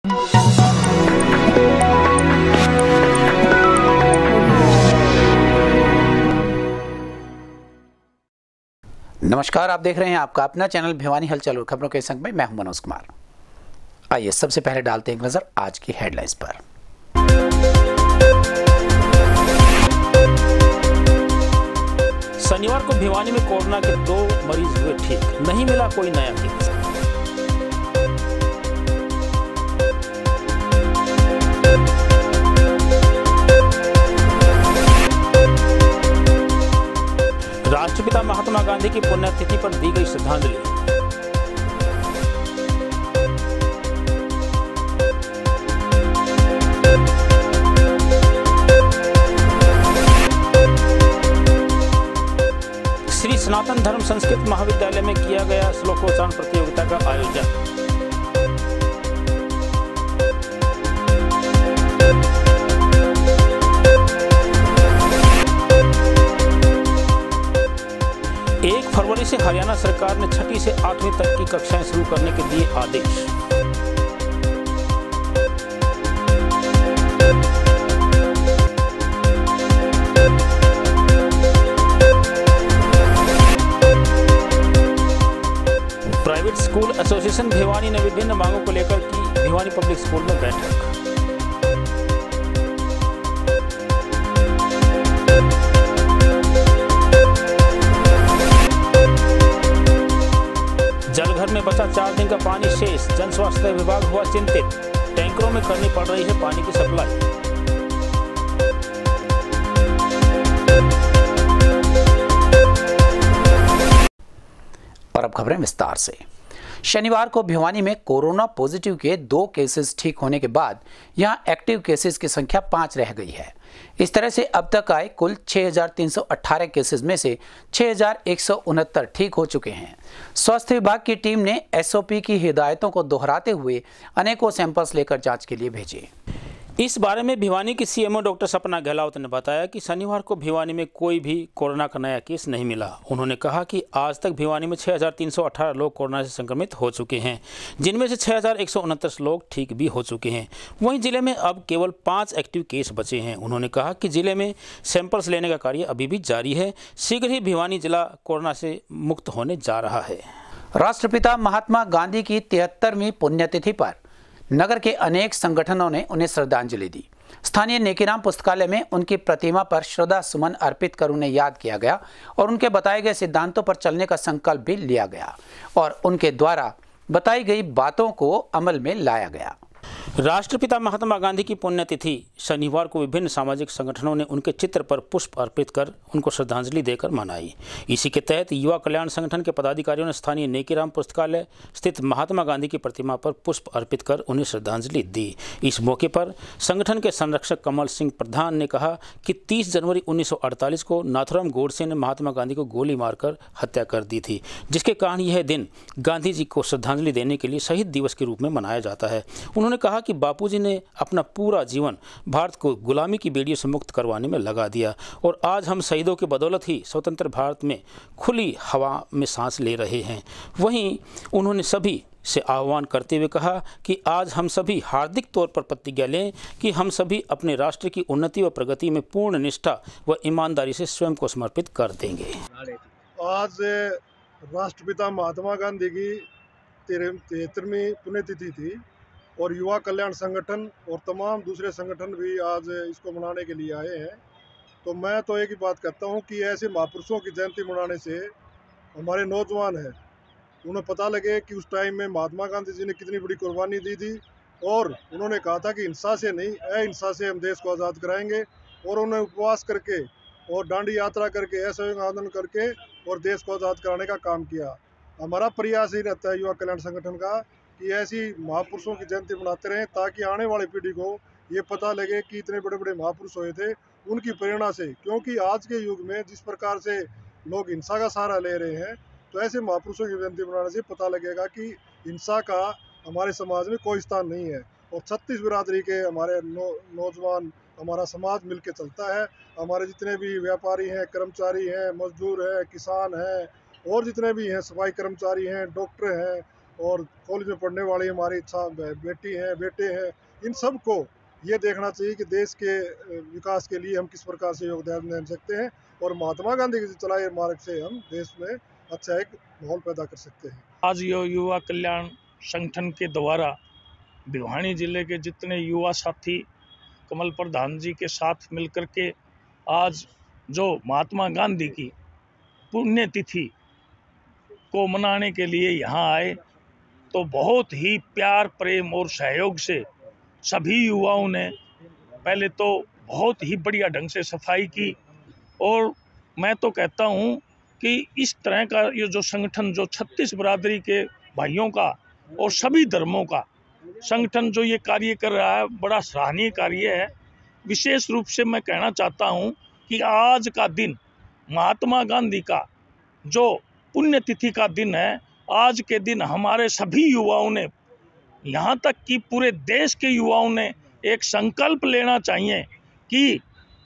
नमस्कार, आप देख रहे हैं आपका अपना चैनल भिवानी हलचल और खबरों के संग में मैं हूं मनोज कुमार। आइए सबसे पहले डालते हैं एक नजर आज की हेडलाइंस पर। शनिवार को भिवानी में कोरोना के 2 मरीज हुए ठीक, नहीं मिला कोई नया केस। राष्ट्रपिता महात्मा गांधी की पुण्यतिथि पर दी गई श्रद्धांजलि। श्री सनातन धर्म संस्कृत महाविद्यालय में किया गया श्लोकोच्चारण प्रतियोगिता का आयोजन। फरवरी से हरियाणा सरकार ने 6वीं से 8वीं तक की कक्षाएं शुरू करने के दिए आदेश। प्राइवेट स्कूल एसोसिएशन भिवानी ने विभिन्न मांगों को लेकर की भिवानी पब्लिक स्कूल में बैठक। जलघर में बचा 4 दिन का पानी शेष, जन स्वास्थ्य विभाग हुआ चिंतित। टैंकरों में करनी पड़ रही है पानी की सप्लाई। और अब खबरें विस्तार से। शनिवार को भिवानी में कोरोना पॉजिटिव के 2 केसेस ठीक होने के बाद यहां एक्टिव केसेस की संख्या 5 रह गई है। इस तरह से अब तक आए कुल 6,318 केसेस में से 6,169 ठीक हो चुके हैं। स्वास्थ्य विभाग की टीम ने एसओपी की हिदायतों को दोहराते हुए अनेकों सैंपल्स लेकर जांच के लिए भेजे। इस बारे में भिवानी की सीएमओ डॉक्टर सपना गहलावत ने बताया कि शनिवार को भिवानी में कोई भी कोरोना का नया केस नहीं मिला। उन्होंने कहा कि आज तक भिवानी में 6,318 लोग कोरोना से संक्रमित हो चुके हैं, जिनमें से 6,169 लोग ठीक भी हो चुके हैं। वहीं जिले में अब केवल 5 एक्टिव केस बचे हैं। उन्होंने कहा कि जिले में सैंपल्स लेने का कार्य अभी भी जारी है। शीघ्र ही भिवानी जिला कोरोना से मुक्त होने जा रहा है। राष्ट्रपिता महात्मा गांधी की 73वीं पुण्यतिथि पर नगर के अनेक संगठनों ने उन्हें श्रद्धांजलि दी। स्थानीय नेकीराम पुस्तकालय में उनकी प्रतिमा पर श्रद्धा सुमन अर्पित कर उन्हें याद किया गया और उनके बताए गए सिद्धांतों पर चलने का संकल्प भी लिया गया और उनके द्वारा बताई गई बातों को अमल में लाया गया। राष्ट्रपिता महात्मा गांधी की पुण्यतिथि शनिवार को विभिन्न सामाजिक संगठनों ने उनके चित्र पर पुष्प अर्पित कर उनको श्रद्धांजलि देकर मनाई। इसी के तहत युवा कल्याण संगठन के पदाधिकारियों ने स्थानीय नेकीराम पुस्तकालय स्थित महात्मा गांधी की प्रतिमा पर पुष्प अर्पित कर उन्हें श्रद्धांजलि दी। इस मौके पर संगठन के संरक्षक कमल सिंह प्रधान ने कहा कि 30 जनवरी 1948 को नाथुराम गोडसे ने महात्मा गांधी को गोली मारकर हत्या कर दी थी, जिसके कारण यह दिन गांधी जी को श्रद्धांजलि देने के लिए शहीद दिवस के रूप में मनाया जाता है। उन्होंने कहा कि बापूजी ने अपना पूरा जीवन भारत को गुलामी की बेड़ियों से मुक्त करवाने में लगा दिया और आज हम शहीदों की बदौलत ही स्वतंत्र भारत में खुली हवा में सांस ले रहे हैं। वहीं उन्होंने सभी से आह्वान करते हुए कहा कि आज हम सभी हार्दिक तौर पर प्रतिज्ञा लें कि हम सभी अपने राष्ट्र की उन्नति व प्रगति में पूर्ण निष्ठा व ईमानदारी से स्वयं को समर्पित कर देंगे। आज राष्ट्रपिता महात्मा गांधी की 73वीं पुण्यतिथि थी और युवा कल्याण संगठन और तमाम दूसरे संगठन भी आज इसको मनाने के लिए आए हैं। तो मैं तो एक ही बात कहता हूं कि ऐसे महापुरुषों की जयंती मनाने से हमारे नौजवान हैं उन्हें पता लगे कि उस टाइम में महात्मा गांधी जी ने कितनी बड़ी कुर्बानी दी थी और उन्होंने कहा था कि हिंसा से नहीं, अहिंसा से हम देश को आज़ाद कराएंगे। और उन्होंने उपवास करके और दांडी यात्रा करके, असहयोग आंदोलन करके और देश को आज़ाद कराने का काम किया। हमारा प्रयास ही रहता है युवा कल्याण संगठन का कि ऐसी महापुरुषों की जयंती मनाते रहें ताकि आने वाली पीढ़ी को ये पता लगे कि इतने बड़े बड़े महापुरुष हुए थे उनकी प्रेरणा से। क्योंकि आज के युग में जिस प्रकार से लोग हिंसा का सहारा ले रहे हैं, तो ऐसे महापुरुषों की जयंती मनाने से पता लगेगा कि हिंसा का हमारे समाज में कोई स्थान नहीं है। और 36 बिरादरी के हमारे नौजवान, हमारा समाज मिलके चलता है। हमारे जितने भी व्यापारी हैं, कर्मचारी हैं, मजदूर हैं, किसान हैं और जितने भी हैं, सफाई कर्मचारी हैं, डॉक्टर हैं और कॉलेज में पढ़ने वाली हमारी बेटी हैं, बेटे हैं, इन सब को ये देखना चाहिए कि देश के विकास के लिए हम किस प्रकार से योगदान दे सकते हैं और महात्मा गांधी के चलाए मार्ग से हम देश में अच्छा एक माहौल पैदा कर सकते हैं। आज युवा कल्याण संगठन के द्वारा भिवानी जिले के जितने युवा साथी कमल प्रधान जी के साथ मिलकर के आज जो महात्मा गांधी की पुण्यतिथि को मनाने के लिए यहाँ आए, तो बहुत ही प्यार प्रेम और सहयोग से सभी युवाओं ने पहले तो बहुत ही बढ़िया ढंग से सफाई की। और मैं तो कहता हूँ कि इस तरह का ये जो संगठन जो 36 बरादरी के भाइयों का और सभी धर्मों का संगठन जो ये कार्य कर रहा है, बड़ा सराहनीय कार्य है। विशेष रूप से मैं कहना चाहता हूँ कि आज का दिन महात्मा गांधी का जो पुण्यतिथि का दिन है, आज के दिन हमारे सभी युवाओं ने, यहाँ तक कि पूरे देश के युवाओं ने एक संकल्प लेना चाहिए कि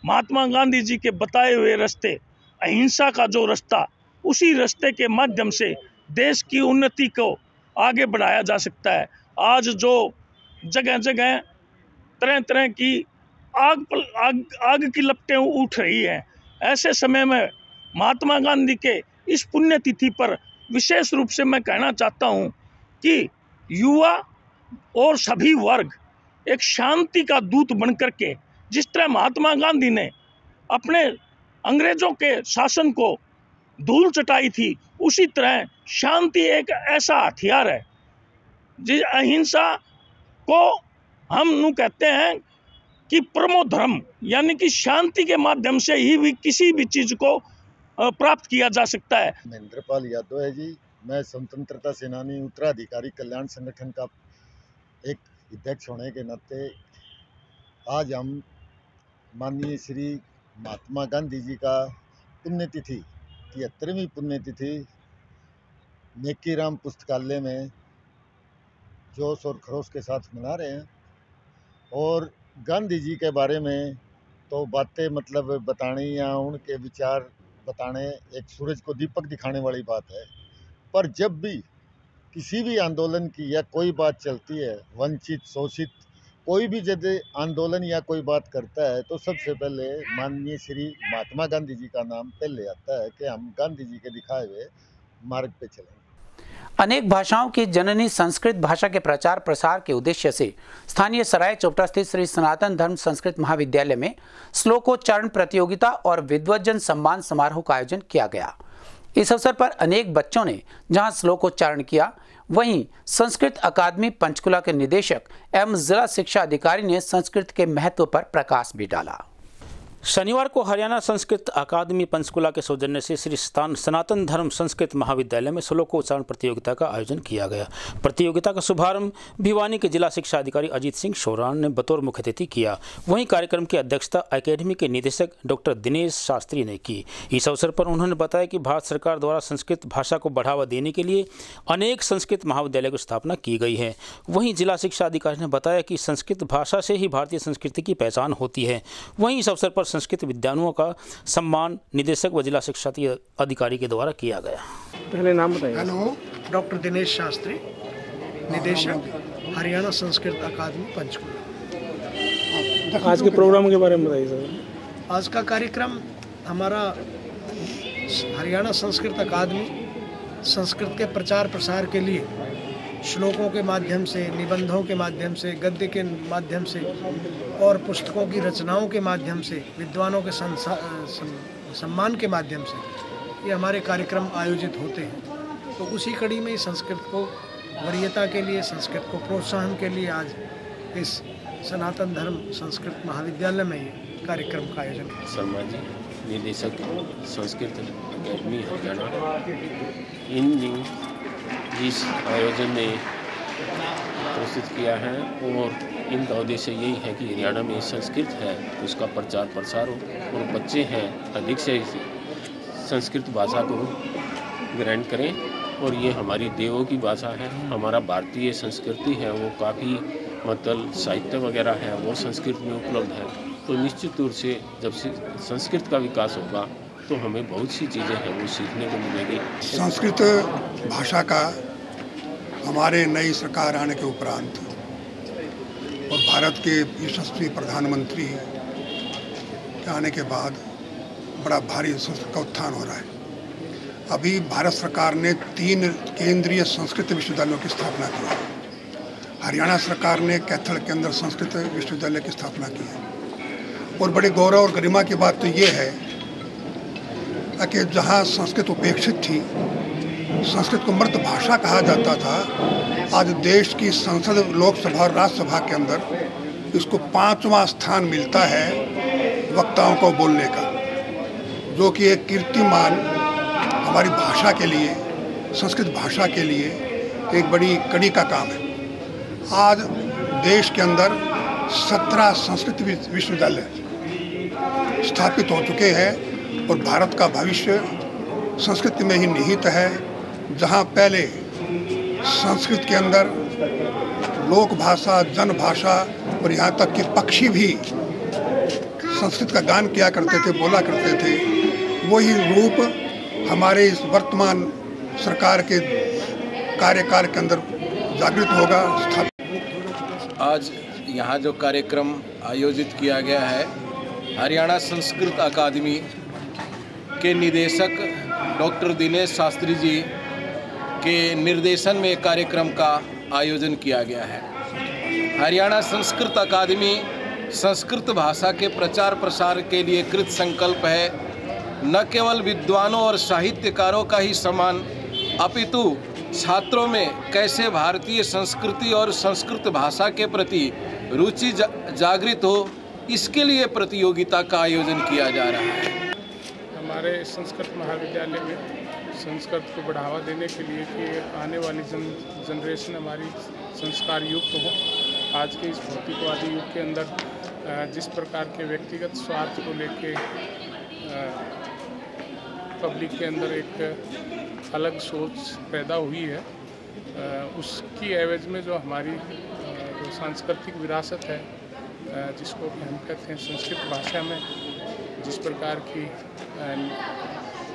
महात्मा गांधी जी के बताए हुए रास्ते, अहिंसा का जो रास्ता, उसी रास्ते के माध्यम से देश की उन्नति को आगे बढ़ाया जा सकता है। आज जो जगह जगह तरह तरह की आग की लपटें उठ रही हैं, ऐसे समय में महात्मा गांधी के इस पुण्यतिथि पर विशेष रूप से मैं कहना चाहता हूँ कि युवा और सभी वर्ग एक शांति का दूत बनकर के, जिस तरह महात्मा गांधी ने अपने अंग्रेजों के शासन को धूल चटाई थी, उसी तरह शांति एक ऐसा हथियार है जिस अहिंसा को हम नु कहते हैं कि परमो धर्म, यानी कि शांति के माध्यम से ही भी किसी भी चीज को प्राप्त किया जा सकता है। महेंद्रपाल यादव है जी। मैं स्वतंत्रता सेनानी उत्तराधिकारी कल्याण संगठन का एक अध्यक्ष होने के नाते आज हम माननीय श्री महात्मा गांधी जी का पुण्यतिथि 73वीं पुण्यतिथि नेकीराम पुस्तकालय में जोश और खरोश के साथ मना रहे हैं। और गांधी जी के बारे में तो बातें मतलब बताने या उनके विचार बताने एक सूरज को दीपक दिखाने वाली बात है, पर जब भी किसी भी आंदोलन की या कोई बात चलती है, वंचित शोषित कोई भी यदि आंदोलन या कोई बात करता है, तो सबसे पहले माननीय श्री महात्मा गांधी जी का नाम पहले आता है कि हम गांधी जी के दिखाए हुए मार्ग पे चलेंगे। अनेक भाषाओं की जननी संस्कृत भाषा के प्रचार प्रसार के उद्देश्य से स्थानीय सराय चोपटा स्थित श्री सनातन धर्म संस्कृत महाविद्यालय में श्लोकोच्चारण प्रतियोगिता और विद्वज्जन सम्मान समारोह का आयोजन किया गया। इस अवसर पर अनेक बच्चों ने जहां श्लोकोच्चारण किया, वहीं संस्कृत अकादमी पंचकुला के निदेशक एवं जिला शिक्षा अधिकारी ने संस्कृत के महत्व पर प्रकाश भी डाला। शनिवार को हरियाणा संस्कृत अकादमी पंचकुला के सौजन्य से श्री सनातन धर्म संस्कृत महाविद्यालय में श्लोकोच्चारण प्रतियोगिता का आयोजन किया गया। प्रतियोगिता का शुभारंभ भिवानी के जिला शिक्षा अधिकारी अजीत सिंह शोरान ने बतौर मुख्य अतिथि किया। वहीं कार्यक्रम की अध्यक्षता अकेडमी के निदेशक डॉक्टर दिनेश शास्त्री ने की। इस अवसर पर उन्होंने बताया कि भारत सरकार द्वारा संस्कृत भाषा को बढ़ावा देने के लिए अनेक संस्कृत महाविद्यालय की स्थापना की गई है। वहीं जिला शिक्षा अधिकारी ने बताया कि संस्कृत भाषा से ही भारतीय संस्कृति की पहचान होती है। वहीं इस अवसर पर संस्कृत विद्वानों का सम्मान निदेशक व जिला शिक्षा अधिकारी के द्वारा किया गया। पहले नाम बताइए। हेलो, डॉक्टर दिनेश शास्त्री, निदेशक हरियाणा संस्कृत अकादमी पंचकुला। आज के प्रोग्राम के बारे में बताइए सर। आज का कार्यक्रम हमारा हरियाणा संस्कृत अकादमी संस्कृत के प्रचार प्रसार के लिए श्लोकों के माध्यम से, निबंधों के माध्यम से, गद्य के माध्यम से और पुस्तकों की रचनाओं के माध्यम से, विद्वानों के सम्मान के माध्यम से ये हमारे कार्यक्रम आयोजित होते हैं। तो उसी कड़ी में संस्कृत को वरीयता के लिए, संस्कृत को प्रोत्साहन के लिए आज इस सनातन धर्म संस्कृत महाविद्यालय में ये कार्यक्रम का आयोजन है। शर्मा जी, निदेशक संस्कृत अकादमी हरियाणा, इन इस आयोजन ने प्रस्तुत किया है और इनका उद्देश्य यही है कि हरियाणा में संस्कृत है उसका प्रचार प्रसार हो और बच्चे हैं अधिक से संस्कृत भाषा को ग्रहण करें। और ये हमारी देवों की भाषा है, हमारा भारतीय संस्कृति है वो काफ़ी मतलब साहित्य वगैरह है वो संस्कृत में उपलब्ध है। तो निश्चित रूप से जब से संस्कृत का विकास होगा तो हमें बहुत सी चीज़ें हैं वो सीखने को मिलेगी। संस्कृत भाषा का हमारे नई सरकार आने के उपरांत और भारत के यशस्वी प्रधानमंत्री के आने के बाद बड़ा भारी संस्कृत का उत्थान हो रहा है। अभी भारत सरकार ने 3 केंद्रीय संस्कृत विश्वविद्यालयों की स्थापना की है। हरियाणा सरकार ने कैथल के अंदर संस्कृत विश्वविद्यालय की स्थापना की है। और बड़े गौरव और गरिमा की बात तो ये है कि जहाँ संस्कृत उपेक्षित थी, संस्कृत को मृत भाषा कहा जाता था, आज देश की संसद, लोकसभा और राज्यसभा के अंदर इसको 5वां स्थान मिलता है वक्ताओं को बोलने का, जो कि एक कीर्तिमान हमारी भाषा के लिए, संस्कृत भाषा के लिए एक बड़ी कड़ी का काम है। आज देश के अंदर 17 संस्कृत विश्वविद्यालय स्थापित हो चुके हैं और भारत का भविष्य संस्कृत में ही निहित है। जहाँ पहले संस्कृत के अंदर लोक भाषा, जन भाषा और यहाँ तक कि पक्षी भी संस्कृत का गान किया करते थे, बोला करते थे, वही रूप हमारे इस वर्तमान सरकार के कार्यकाल के अंदर जागृत होगा। आज यहाँ जो कार्यक्रम आयोजित किया गया है, हरियाणा संस्कृत अकादमी के निदेशक डॉक्टर दिनेश शास्त्री जी के निर्देशन में कार्यक्रम का आयोजन किया गया है। हरियाणा संस्कृत अकादमी संस्कृत भाषा के प्रचार प्रसार के लिए कृत संकल्प है। न केवल विद्वानों और साहित्यकारों का ही सम्मान, अपितु छात्रों में कैसे भारतीय संस्कृति और संस्कृत भाषा के प्रति रुचि जागृत हो, इसके लिए प्रतियोगिता का आयोजन किया जा रहा है। हमारे संस्कृत महाविद्यालय में संस्कृत को बढ़ावा देने के लिए कि आने वाली जनरेशन हमारी संस्कार युक्त हो। आज के इस भौतिकवादी युग के अंदर जिस प्रकार के व्यक्तिगत स्वार्थ को लेके पब्लिक के अंदर एक अलग सोच पैदा हुई है, उसकी एवज में जो हमारी जो सांस्कृतिक विरासत है, जिसको हम कहते हैं संस्कृत भाषा में जिस प्रकार की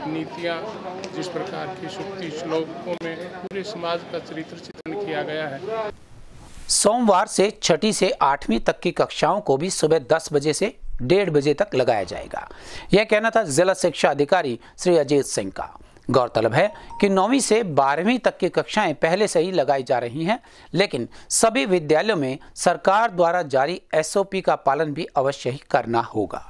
नीतियाँ, जिस प्रकार की सूक्ति श्लोकों में पूरे समाज का चरित्र चित्रण किया गया है। सोमवार से 6ठी से 8वीं तक की कक्षाओं को भी सुबह 10 बजे से 1:30 बजे तक लगाया जाएगा। यह कहना था जिला शिक्षा अधिकारी श्री अजीत सिंह का। गौरतलब है कि 9वीं से 12वीं तक की कक्षाएं पहले से ही लगाई जा रही हैं, लेकिन सभी विद्यालयों में सरकार द्वारा जारी SOP का पालन भी अवश्य ही करना होगा।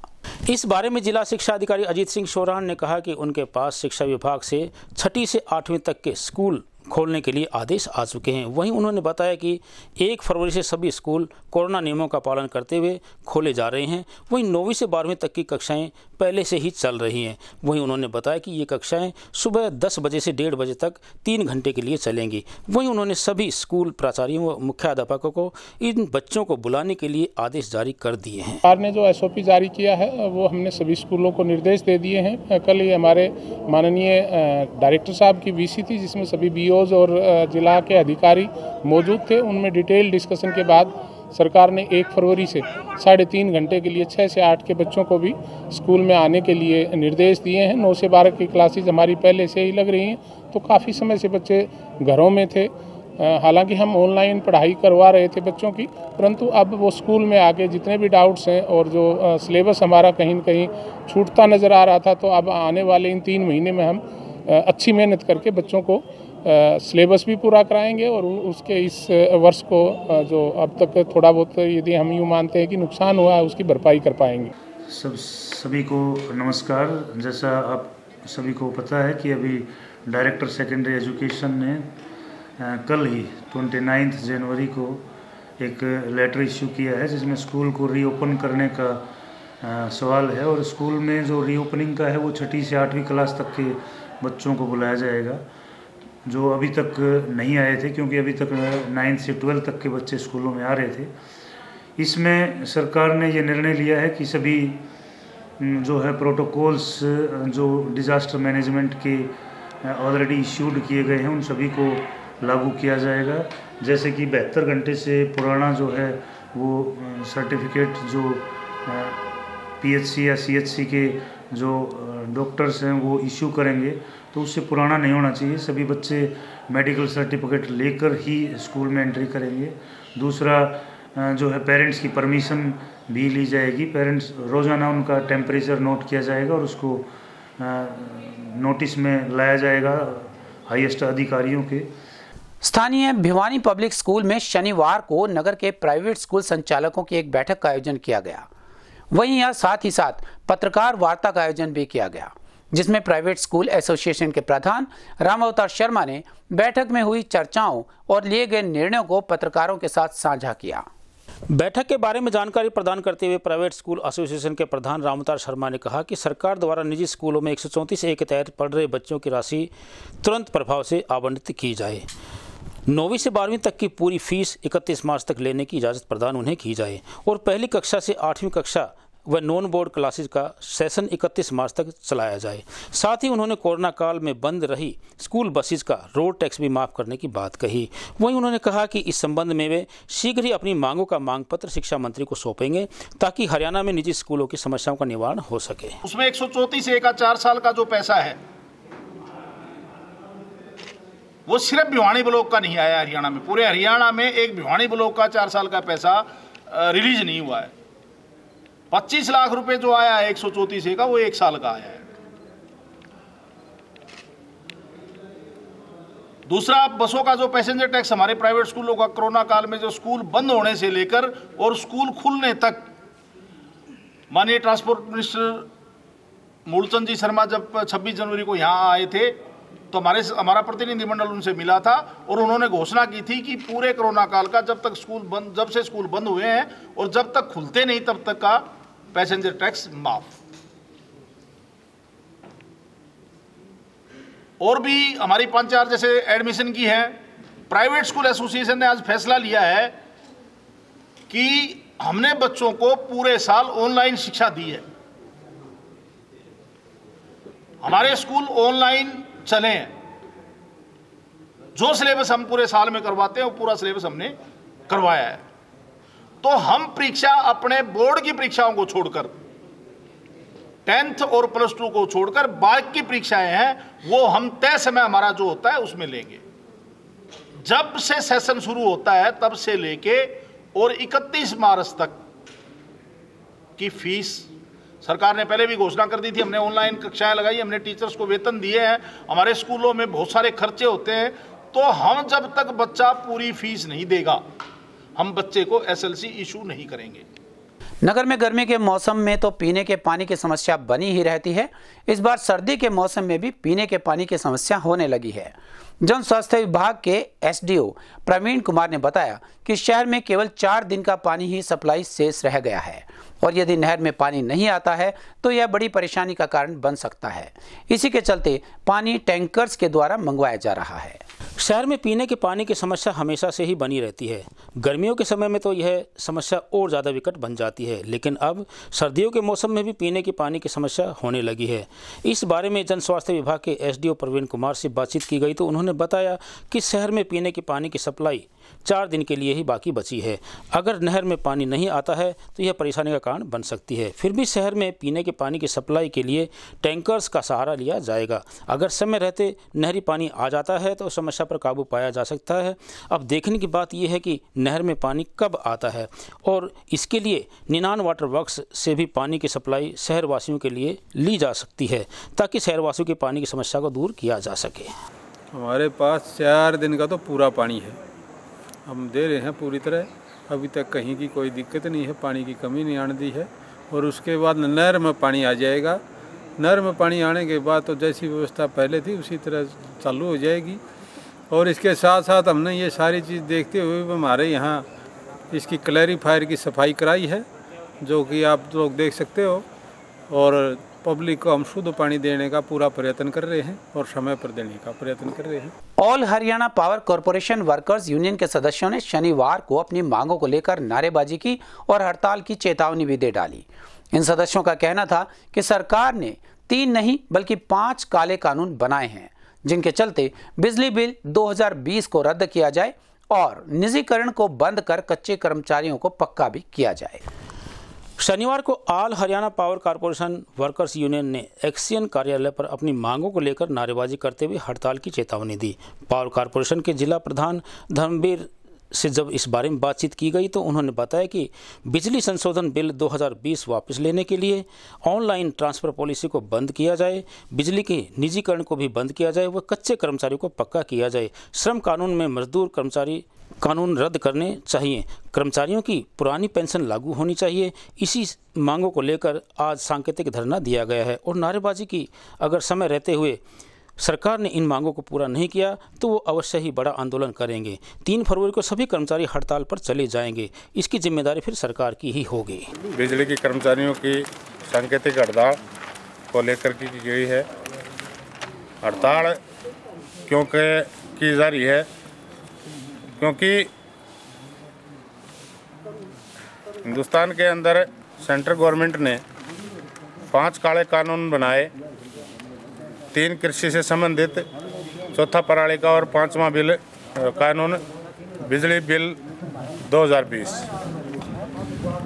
इस बारे में जिला शिक्षा अधिकारी अजीत सिंह सोरान ने कहा कि उनके पास शिक्षा विभाग से 6ठी से 8वीं तक के स्कूल खोलने के लिए आदेश आ चुके हैं। वहीं उन्होंने बताया कि 1 फरवरी से सभी स्कूल कोरोना नियमों का पालन करते हुए खोले जा रहे हैं। वहीं 9वीं से 12वीं तक की कक्षाएं पहले से ही चल रही हैं। वहीं उन्होंने बताया कि ये कक्षाएं सुबह 10 बजे से 1:30 बजे तक 3 घंटे के लिए चलेंगी। वहीं उन्होंने सभी स्कूल प्राचार्यों व मुख्याध्यापकों को इन बच्चों को बुलाने के लिए आदेश जारी कर दिए हैं। सरकार ने जो SOP जारी किया है वो हमने सभी स्कूलों को निर्देश दे दिए हैं। कल ही हमारे माननीय डायरेक्टर साहब की VC थी, जिसमें सभी BOs और जिला के अधिकारी मौजूद थे। उनमें डिटेल डिस्कशन के बाद सरकार ने 1 फरवरी से 3.5 घंटे के लिए 6 से 8 के बच्चों को भी स्कूल में आने के लिए निर्देश दिए हैं। 9 से 12 की क्लासेज हमारी पहले से ही लग रही हैं, तो काफ़ी समय से बच्चे घरों में थे। हालांकि हम ऑनलाइन पढ़ाई करवा रहे थे बच्चों की, परंतु अब वो स्कूल में आके जितने भी डाउट्स हैं और जो सिलेबस हमारा कहीं न कहीं छूटता नज़र आ रहा था, तो अब आने वाले इन 3 महीने में हम अच्छी मेहनत करके बच्चों को सिलेबस भी पूरा कराएंगे और उसके इस वर्ष को जो अब तक थोड़ा बहुत यदि हम यूँ मानते हैं कि नुकसान हुआ है, उसकी भरपाई कर पाएंगे। सभी को नमस्कार। जैसा आप सभी को पता है कि अभी डायरेक्टर सेकेंडरी एजुकेशन ने कल ही 29 जनवरी को एक लेटर इश्यू किया है, जिसमें स्कूल को रीओपन करने का सवाल है। और स्कूल में जो रीओपनिंग का है वो 6ठी से 8वीं क्लास तक के बच्चों को बुलाया जाएगा, जो अभी तक नहीं आए थे, क्योंकि अभी तक 9 से 12 तक के बच्चे स्कूलों में आ रहे थे। इसमें सरकार ने ये निर्णय लिया है कि सभी जो है प्रोटोकॉल्स जो डिज़ास्टर मैनेजमेंट के ऑलरेडी इश्यूड किए गए हैं, उन सभी को लागू किया जाएगा। जैसे कि 72 घंटे से पुराना जो है वो सर्टिफिकेट जो PHC या CHC के जो डॉक्टर्स हैं वो इश्यू करेंगे, तो उससे पुराना नहीं होना चाहिए। सभी बच्चे मेडिकल सर्टिफिकेट लेकर ही स्कूल में एंट्री करेंगे। दूसरा जो है पेरेंट्स की परमिशन भी ली जाएगी। पेरेंट्स रोज़ाना उनका टेम्परेचर नोट किया जाएगा और उसको नोटिस में लाया जाएगा हाईएस्ट अधिकारियों के। स्थानीय भिवानी पब्लिक स्कूल में शनिवार को नगर के प्राइवेट स्कूल संचालकों की एक बैठक का आयोजन किया गया। वहीं यहां साथ ही साथ पत्रकार वार्ता का आयोजन भी किया गया, जिसमें प्राइवेट स्कूल एसोसिएशन के प्रधान रामावतार शर्मा ने बैठक में हुई चर्चाओं और लिए गए निर्णयों को पत्रकारों के साथ साझा किया। बैठक के बारे में जानकारी प्रदान करते हुए प्राइवेट स्कूल एसोसिएशन के प्रधान रामावतार शर्मा ने कहा कि सरकार द्वारा निजी स्कूलों में 134A के तहत पढ़ रहे बच्चों की राशि तुरंत प्रभाव से आवंटित की जाए। 9वीं से 12वीं तक की पूरी फीस 31 मार्च तक लेने की इजाज़त प्रदान उन्हें की जाए और पहली कक्षा से 8वीं कक्षा व नॉन बोर्ड क्लासेज का सेशन 31 मार्च तक चलाया जाए। साथ ही उन्होंने कोरोना काल में बंद रही स्कूल बसेस का रोड टैक्स भी माफ़ करने की बात कही। वहीं उन्होंने कहा कि इस संबंध में वे शीघ्र ही अपनी मांगों का मांग पत्र शिक्षा मंत्री को सौंपेंगे ताकि हरियाणा में निजी स्कूलों की समस्याओं का निवारण हो सके। उसमें 134A का 4 साल का जो पैसा है वो सिर्फ भिवानी ब्लॉक का नहीं आया हरियाणा में। पूरे हरियाणा में एक भिवानी ब्लॉक का 4 साल का पैसा रिलीज नहीं हुआ है। 25 लाख रुपए जो आया है 134A का, वो 1 साल का आया है। दूसरा, बसों का जो पैसेंजर टैक्स हमारे प्राइवेट स्कूलों का कोरोना काल में जो स्कूल बंद होने से लेकर और स्कूल खुलने तक, माननीय ट्रांसपोर्ट मिनिस्टर मूलचंद जी शर्मा जब 26 जनवरी को यहाँ आए थे तो हमारा प्रतिनिधिमंडल उनसे मिला था और उन्होंने घोषणा की थी कि पूरे कोरोना काल का जब से स्कूल बंद हुए हैं और जब तक खुलते नहीं तब तक का पैसेंजर टैक्स माफ। और भी हमारी 5-4 जैसे एडमिशन की है। प्राइवेट स्कूल एसोसिएशन ने आज फैसला लिया है कि हमने बच्चों को पूरे साल ऑनलाइन शिक्षा दी है। हमारे स्कूल ऑनलाइन चले हैं। जो सिलेबस हम पूरे साल में करवाते हैं वो पूरा सिलेबस हमने करवाया है। तो हम परीक्षा अपने बोर्ड की परीक्षाओं को छोड़कर 10th और +2 को छोड़कर बाकी परीक्षाएं हैं वो हम तय समय हमारा जो होता है उसमें लेंगे। जब से सेशन शुरू होता है तब से लेके और 31 मार्च तक की फीस सरकार ने पहले भी घोषणा कर दी थी। हमने ऑनलाइन कक्षाएं लगाई, हमने टीचर्स को वेतन दिए हैं। हमारे स्कूलों में बहुत सारे खर्चे होते हैं, तो हम जब तक बच्चा पूरी फीस नहीं देगा हम बच्चे को SLC इशू नहीं करेंगे। नगर में गर्मी के मौसम में तो पीने के पानी की समस्या बनी ही रहती है। इस बार सर्दी के मौसम में भी पीने के पानी की समस्या होने लगी है। जन स्वास्थ्य विभाग के SDO प्रवीण कुमार ने बताया कि शहर में केवल 4 दिन का पानी ही सप्लाई शेष रह गया है और यदि नहर में पानी नहीं आता है तो यह बड़ी परेशानी का कारण बन सकता है। इसी के चलते पानी टैंकर्स के द्वारा मंगवाया जा रहा है। शहर में पीने के पानी की समस्या हमेशा से ही बनी रहती है। गर्मियों के समय में तो यह समस्या और ज़्यादा विकट बन जाती है, लेकिन अब सर्दियों के मौसम में भी पीने के पानी की समस्या होने लगी है। इस बारे में जन स्वास्थ्य विभाग के SDO प्रवीण कुमार से बातचीत की गई तो उन्होंने बताया कि शहर में पीने के पानी की सप्लाई 4 दिन के लिए ही बाकी बची है। अगर नहर में पानी नहीं आता है तो यह परेशानी का कारण बन सकती है। फिर भी शहर में पीने के पानी की सप्लाई के लिए टैंकर्स का सहारा लिया जाएगा। अगर समय रहते नहरी पानी आ जाता है तो समस्या पर काबू पाया जा सकता है। अब देखने की बात यह है कि नहर में पानी कब आता है और इसके लिए निनान वाटर वर्क्स से भी पानी की सप्लाई शहरवासियों के लिए ली जा सकती है ताकि शहरवासियों की पानी की समस्या को दूर किया जा सके। हमारे पास 4 दिन का तो पूरा पानी है, हम दे रहे हैं पूरी तरह। अभी तक कहीं की कोई दिक्कत नहीं है, पानी की कमी नहीं आने दी है। और उसके बाद नहर में पानी आ जाएगा। नहर में पानी आने के बाद तो जैसी व्यवस्था पहले थी उसी तरह चालू हो जाएगी। और इसके साथ साथ हमने ये सारी चीज़ देखते हुए हमारे यहाँ इसकी क्लैरिफायर की सफाई कराई है, जो कि आप लोग देख सकते हो। और पब्लिक को हम शुद्ध पानी देने का पूरा प्रयत्न कर रहे हैं और समय पर देने का प्रयत्न कर रहे हैं। All Haryana power corporation workers union के सदस्यों ने शनिवार को अपनी मांगों को लेकर नारेबाजी की और हड़ताल की चेतावनी भी दे डाली। इन सदस्यों का कहना था कि सरकार ने 3 नहीं बल्कि 5 काले कानून बनाए हैं, जिनके चलते बिजली बिल 2020 को रद्द किया जाए और निजीकरण को बंद कर कच्चे कर्मचारियों को पक्का भी किया जाए। शनिवार को all Haryana power corporation workers union ने एक्सियन कार्यालय पर अपनी मांगों को लेकर नारेबाजी करते हुए हड़ताल की चेतावनी दी। पावर कॉर्पोरेशन के जिला प्रधान धर्मवीर से जब इस बारे में बातचीत की गई तो उन्होंने बताया कि बिजली संशोधन बिल 2020 वापस लेने के लिए ऑनलाइन ट्रांसफ़र पॉलिसी को बंद किया जाए, बिजली के निजीकरण को भी बंद किया जाए व कच्चे कर्मचारियों को पक्का किया जाए। श्रम कानून में मजदूर कर्मचारी कानून रद्द करने चाहिए, कर्मचारियों की पुरानी पेंशन लागू होनी चाहिए। इसी मांगों को लेकर आज सांकेतिक धरना दिया गया है और नारेबाजी की। अगर समय रहते हुए सरकार ने इन मांगों को पूरा नहीं किया तो वो अवश्य ही बड़ा आंदोलन करेंगे। 3 फरवरी को सभी कर्मचारी हड़ताल पर चले जाएंगे। इसकी जिम्मेदारी फिर सरकार की ही होगी। बिजली की कर्मचारियों की सांकेतिक हड़ताल को लेकर की गई है। हड़ताल क्योंकि की जा रही है क्योंकि हिंदुस्तान के अंदर सेंट्रल गवर्नमेंट ने 5 काले कानून बनाए, 3 कृषि से संबंधित, 4था पराली का और 5वां बिल कानून बिजली बिल 2020।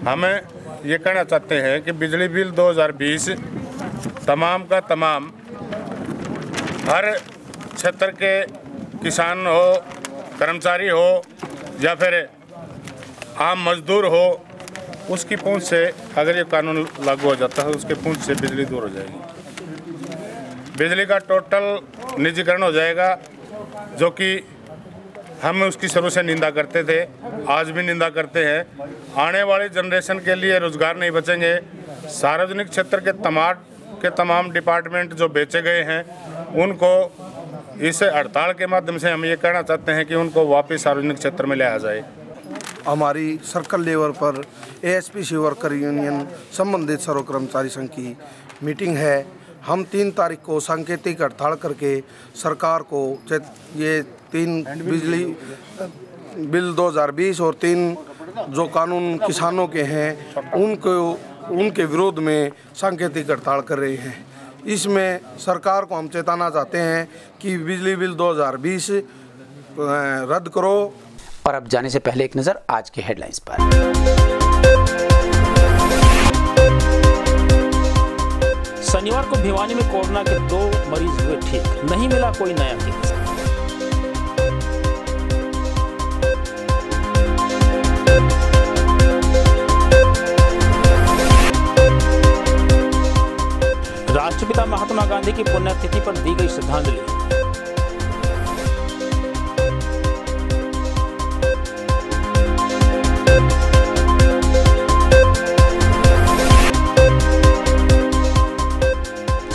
हम ये कहना चाहते हैं कि बिजली बिल 2020 तमाम का तमाम हर क्षेत्र के किसान हो, कर्मचारी हो या फिर आम मजदूर हो, उसकी पूंछ से अगर ये कानून लागू हो जाता है उसके पूंछ से बिजली दूर हो जाएगी। बिजली का टोटल निजीकरण हो जाएगा, जो कि हम उसकी शुरू से निंदा करते थे, आज भी निंदा करते हैं। आने वाली जनरेशन के लिए रोजगार नहीं बचेंगे। सार्वजनिक क्षेत्र के तमाम डिपार्टमेंट जो बेचे गए हैं उनको इस हड़ताल के माध्यम से हम ये कहना चाहते हैं कि उनको वापस सार्वजनिक क्षेत्र में लाया जाए। हमारी सर्कल लेवल पर एएसपीसी वर्कर यूनियन संबंधित सर्व कर्मचारी संघ की मीटिंग है। हम 3 तारीख को सांकेतिक हड़ताल करके सरकार को ये 3 बिजली बिल 2020 और 3 जो कानून किसानों के हैं उनके विरोध में सांकेतिक हड़ताल कर रहे हैं। इसमें सरकार को हम चेताना चाहते हैं कि बिजली बिल 2020 रद्द करो। और अब जाने से पहले एक नज़र आज के हेडलाइंस पर। शनिवार को भिवानी में कोरोना के 2 मरीज हुए ठीक, नहीं मिला कोई नया केस। राष्ट्रपिता महात्मा गांधी की पुण्यतिथि पर दी गई श्रद्धांजलि।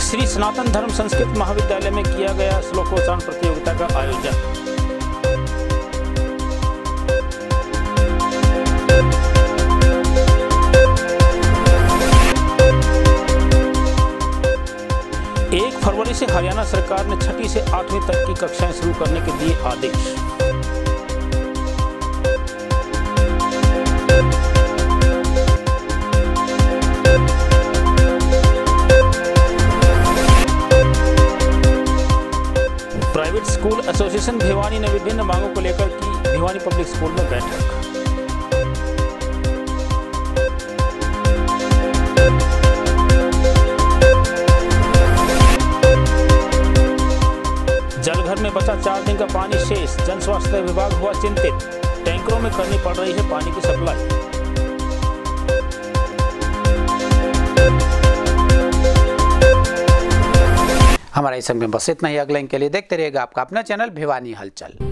श्री सनातन धर्म संस्कृत महाविद्यालय में किया गया श्लोकोच्चारण प्रतियोगिता का आयोजन। फरवरी से हरियाणा सरकार ने 6ठी से 8वीं तक की कक्षाएं शुरू करने के दिए आदेश। प्राइवेट स्कूल एसोसिएशन भिवानी ने विभिन्न मांगों को लेकर की भिवानी पब्लिक स्कूल में बैठक। जलघर में बचा 4 दिन का पानी शेष, जन स्वास्थ्य विभाग हुआ चिंतित। टैंकरों में करनी पड़ रही है पानी की सप्लाई। हमारा इस समय बस इतना ही। अगले के लिए देखते रहिएगा आपका अपना चैनल भिवानी हलचल।